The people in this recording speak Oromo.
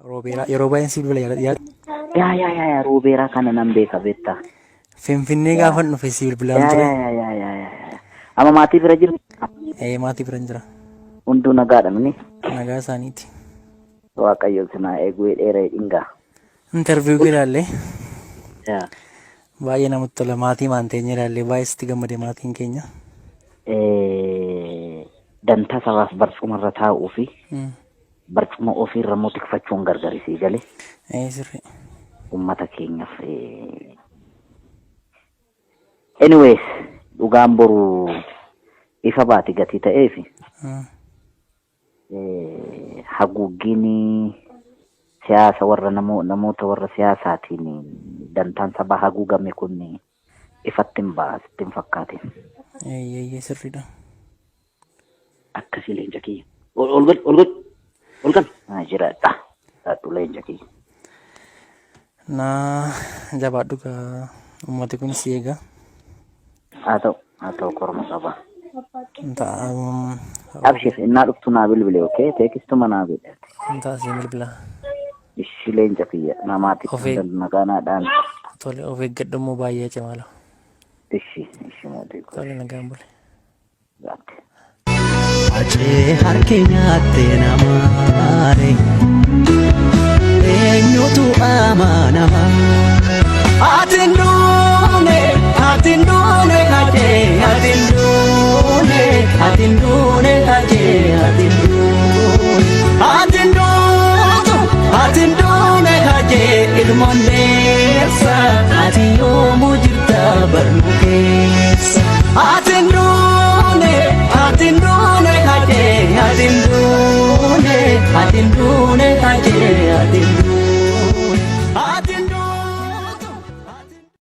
Roobeeraa yeroo baay'een si bilbila yaada. Roobeeraa kana nan beeka beektaa. Finfinnee gaafa dhufe si bilbilaan ture. Amma maatii bira jiru. Maatii bira jira. Hunduu nagaadha mini. Nagaa isaaniiti. Waaqayyo sinaa eeguu dheeraa dhingaa. Interviyuu ilaallee. Baay'ee namatti tola maatii maanteenya ilaallee baay'ee sitti gammade maatiin keenya. Dantaa sabaaf barcumarra taa'uu fi barcuma ofiirra immoo tikfachuun gargarisii galee. Sirrii. Uummata keenyaaf. Anyways dhugaan boru ifa baati gatii ta'eefi. Haguuggiin siyaasa warra namoota warra siyaasaatiin dantaan sabaa haguugame kun ifatti hin baasitti hin fakkaatin. Sirriidha. Akkasii leenca kiyya. Ol kan. Jiraadha. Dhaadhu leenca kiyya. Jabaadhu gaa uummati kun si eega. Haa ta'u korma qaba. Abshir innaa dhuftu naa bilbile okee teekistuma naa godhe. Si bilbila. Ishi leenca kiyya namaatiif nagaanaadhaan. Tole of eeggadhu immoo baay'ee cimaala. Ishi mootii. Tole nagaan bule. Ajee harki nyaattee namaare eenyutu amanama atiin duune ajee atiin duune ajee atiin duune ajee ilmoon